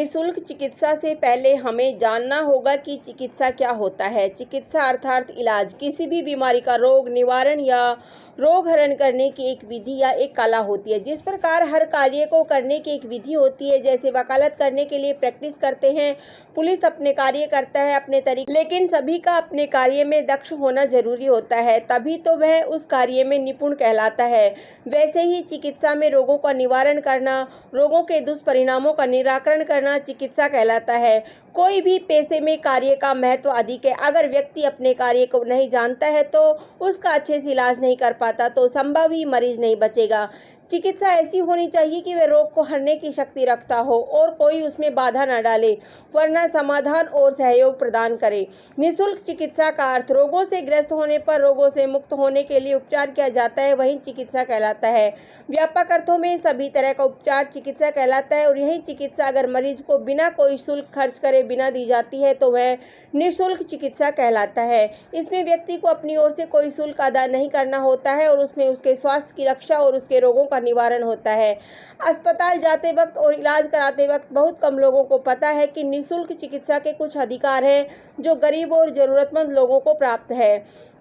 निःशुल्क चिकित्सा से पहले हमें जानना होगा कि चिकित्सा क्या होता है। चिकित्सा अर्थात इलाज किसी भी बीमारी का रोग निवारण या रोग हरण करने की एक विधि या एक कला होती है। जिस प्रकार हर कार्य को करने की एक विधि होती है, जैसे वकालत करने के लिए प्रैक्टिस करते हैं, पुलिस अपने कार्य करता है अपने तरीके, लेकिन सभी का अपने कार्य में दक्ष होना जरूरी होता है, तभी तो वह उस कार्य में निपुण कहलाता है। वैसे ही चिकित्सा में रोगों का निवारण करना, रोगों के दुष्परिणामों का निराकरण करना चिकित्सा कहलाता है। कोई भी पेशे में कार्य का महत्व अधिक है। अगर व्यक्ति अपने कार्य को नहीं जानता है तो उसका अच्छे से इलाज नहीं कर पाता, तो संभव ही मरीज नहीं बचेगा। चिकित्सा ऐसी होनी चाहिए कि वह रोग को हरने की शक्ति रखता हो और कोई उसमें बाधा न डाले, वरना समाधान और सहयोग प्रदान करे। निःशुल्क चिकित्सा का अर्थ रोगों से ग्रस्त होने पर रोगों से मुक्त होने के लिए उपचार किया जाता है, वही चिकित्सा कहलाता है। व्यापक अर्थों में सभी तरह का उपचार चिकित्सा कहलाता है और यही चिकित्सा अगर मरीज को बिना कोई शुल्क खर्च करे बिना दी जाती है तो वह निःशुल्क चिकित्सा कहलाता है। इसमें व्यक्ति को अपनी ओर से कोई शुल्क अदा नहीं करना होता है और उसमें उसके स्वास्थ्य की रक्षा और उसके रोगों का निवारण होता है। अस्पताल जाते वक्त और इलाज कराते वक्त बहुत कम लोगों को पता है कि निःशुल्क चिकित्सा के कुछ अधिकार हैं जो गरीब और जरूरतमंद लोगों को प्राप्त है।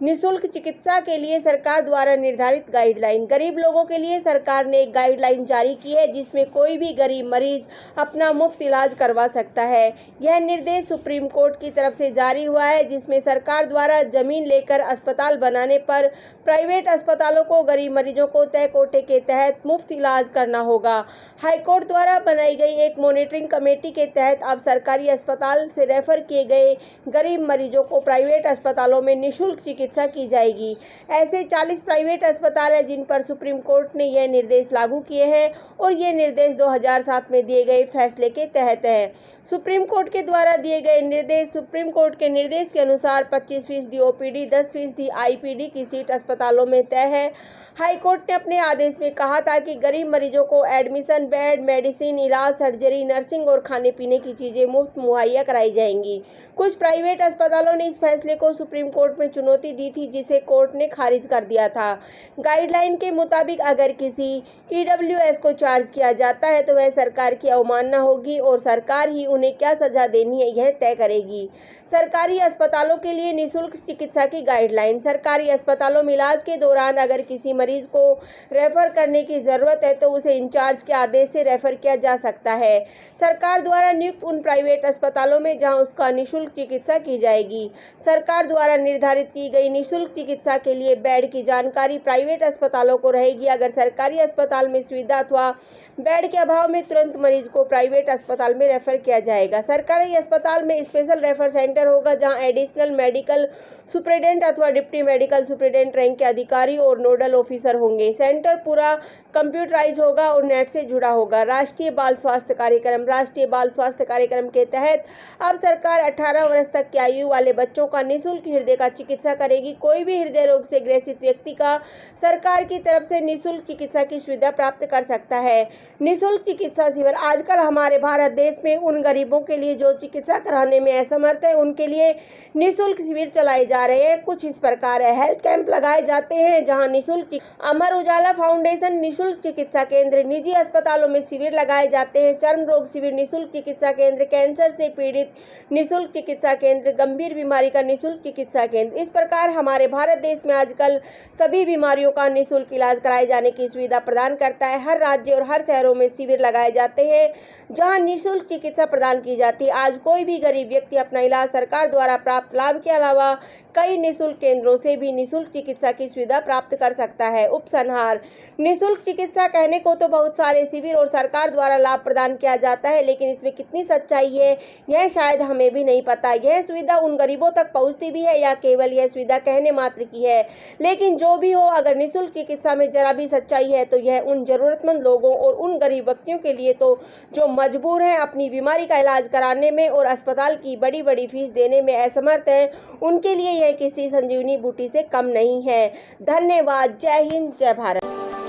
निःशुल्क चिकित्सा के लिए सरकार द्वारा निर्धारित गाइडलाइन। गरीब लोगों के लिए सरकार ने एक गाइडलाइन जारी की है जिसमें कोई भी गरीब मरीज अपना मुफ्त इलाज करवा सकता है। यह निर्देश सुप्रीम कोर्ट की तरफ से जारी हुआ है, जिसमें सरकार द्वारा जमीन लेकर अस्पताल बनाने पर प्राइवेट अस्पतालों को गरीब मरीजों को तय कोटे के तहत मुफ्त इलाज करना होगा। हाईकोर्ट द्वारा बनाई गई एक मॉनिटरिंग कमेटी के तहत अब सरकारी अस्पताल से रेफर किए गए गरीब मरीजों को प्राइवेट अस्पतालों में निःशुल्क चिकित्सा की जाएगी। ऐसे 40 प्राइवेट अस्पताल हैं जिन पर सुप्रीम कोर्ट ने यह निर्देश लागू किए हैं और ये निर्देश 2007 में दिए गए फैसले के तहत है। सुप्रीम कोर्ट के द्वारा दिए गए निर्देश। सुप्रीम कोर्ट के निर्देश के अनुसार 25% ओपीडी, 10% आईपीडी की सीट अस्पतालों में तय है। हाई कोर्ट ने अपने आदेश में कहा था कि गरीब मरीजों को एडमिशन, बेड, मेडिसिन, इलाज, सर्जरी, नर्सिंग और खाने पीने की चीजें मुफ्त मुहैया कराई जाएंगी। कुछ प्राइवेट अस्पतालों ने इस फैसले को सुप्रीम कोर्ट में चुनौती दी थी, जिसे कोर्ट ने खारिज कर दिया था। गाइडलाइन के मुताबिक अगर किसी ईडब्ल्यूएस को चार्ज किया जाता है तो वह सरकार की अवमानना होगी और सरकार ही उन्हें क्या सजा देनी है यह तय करेगी। सरकारी अस्पतालों के लिए निःशुल्क चिकित्सा की गाइडलाइन। सरकारी अस्पतालों में इलाज के दौरान अगर किसी मरीज को रेफर करने की जरूरत है तो उसे इंचार्ज के आदेश से रेफर किया जा सकता है। सरकार द्वारा नियुक्त उन प्राइवेट अस्पतालों में जहां उसका निःशुल्क चिकित्सा की जाएगी। सरकार द्वारा निर्धारित की गई निःशुल्क चिकित्सा के लिए बेड की जानकारी प्राइवेट अस्पतालों को रहेगी। अगर सरकारी अस्पताल में सुविधा अथवा बेड के अभाव में तुरंत मरीज को प्राइवेट अस्पताल में रेफर किया जाएगा। सरकारी अस्पताल में स्पेशल रेफर सेंटर होगा जहां एडिशनल मेडिकल सुपरिटेंडेंट अथवा डिप्टी मेडिकल सुपरिटेंडेंट रैंक के अधिकारी और नोडल ऑफिसर होंगे। सेंटर पूरा कंप्यूटराइज होगा और नेट से जुड़ा होगा। राष्ट्रीय बाल स्वास्थ्य कार्यक्रम। राष्ट्रीय बाल स्वास्थ्य कार्यक्रम के तहत अब सरकार 18 वर्ष तक की आयु वाले बच्चों का निःशुल्क हृदय का चिकित्सा करेगी। कोई भी हृदय रोग से ग्रसित व्यक्ति का सरकार की तरफ से निःशुल्क चिकित्सा की सुविधा प्राप्त कर सकता है। निःशुल्क चिकित्सा शिविर। आजकल हमारे भारत देश में उन गरीबों के लिए जो चिकित्सा कराने में असमर्थ है उनके लिए निःशुल्क शिविर चलाए जा रहे हैं। कुछ इस प्रकार है। हेल्थ कैंप लगाए जाते हैं जहां निःशुल्क। अमर उजाला फाउंडेशन निःशुल्क चिकित्सा केंद्र। निजी अस्पतालों में शिविर लगाए जाते हैं। चर्म रोग शिविर, निःशुल्क चिकित्सा केंद्र, कैंसर से पीड़ित निःशुल्क चिकित्सा केंद्र, गंभीर बीमारी का निःशुल्क चिकित्सा केंद्र। इस प्रकार हमारे भारत देश में आजकल सभी बीमारियों का निःशुल्क इलाज कराए जाने की सुविधा प्रदान करता है। हर राज्य और हर शहरों में शिविर लगाए जाते हैं जहां निःशुल्क चिकित्सा प्रदान की जाती है। आज कोई भी गरीब व्यक्ति अपना इलाज सरकार द्वारा प्राप्त लाभ के अलावा कई निःशुल्क केंद्रों से भी निःशुल्क चिकित्सा की सुविधा प्राप्त कर सकता है। उपसंहार। निःशुल्क चिकित्सा कहने को तो बहुत सारे शिविर और सरकार द्वारा लाभ प्रदान किया जाता है, लेकिन इसमें कितनी सच्चाई है यह शायद हमें भी नहीं पता। यह सुविधा उन गरीबों तक पहुंचती भी है या केवल यह सुविधा कहने मात्र की है। लेकिन जो भी हो, अगर निःशुल्क चिकित्सा में जरा भी सच्चाई है तो यह उन जरूरतमंद लोगों और उन गरीब व्यक्तियों के लिए तो जो मजबूर हैं अपनी बीमारी का इलाज कराने में और अस्पताल की बड़ी बड़ी फीस देने में असमर्थ हैं, उनके लिए यह किसी संजीवनी बूटी से कम नहीं है। धन्यवाद। जय हिंद, जय भारत।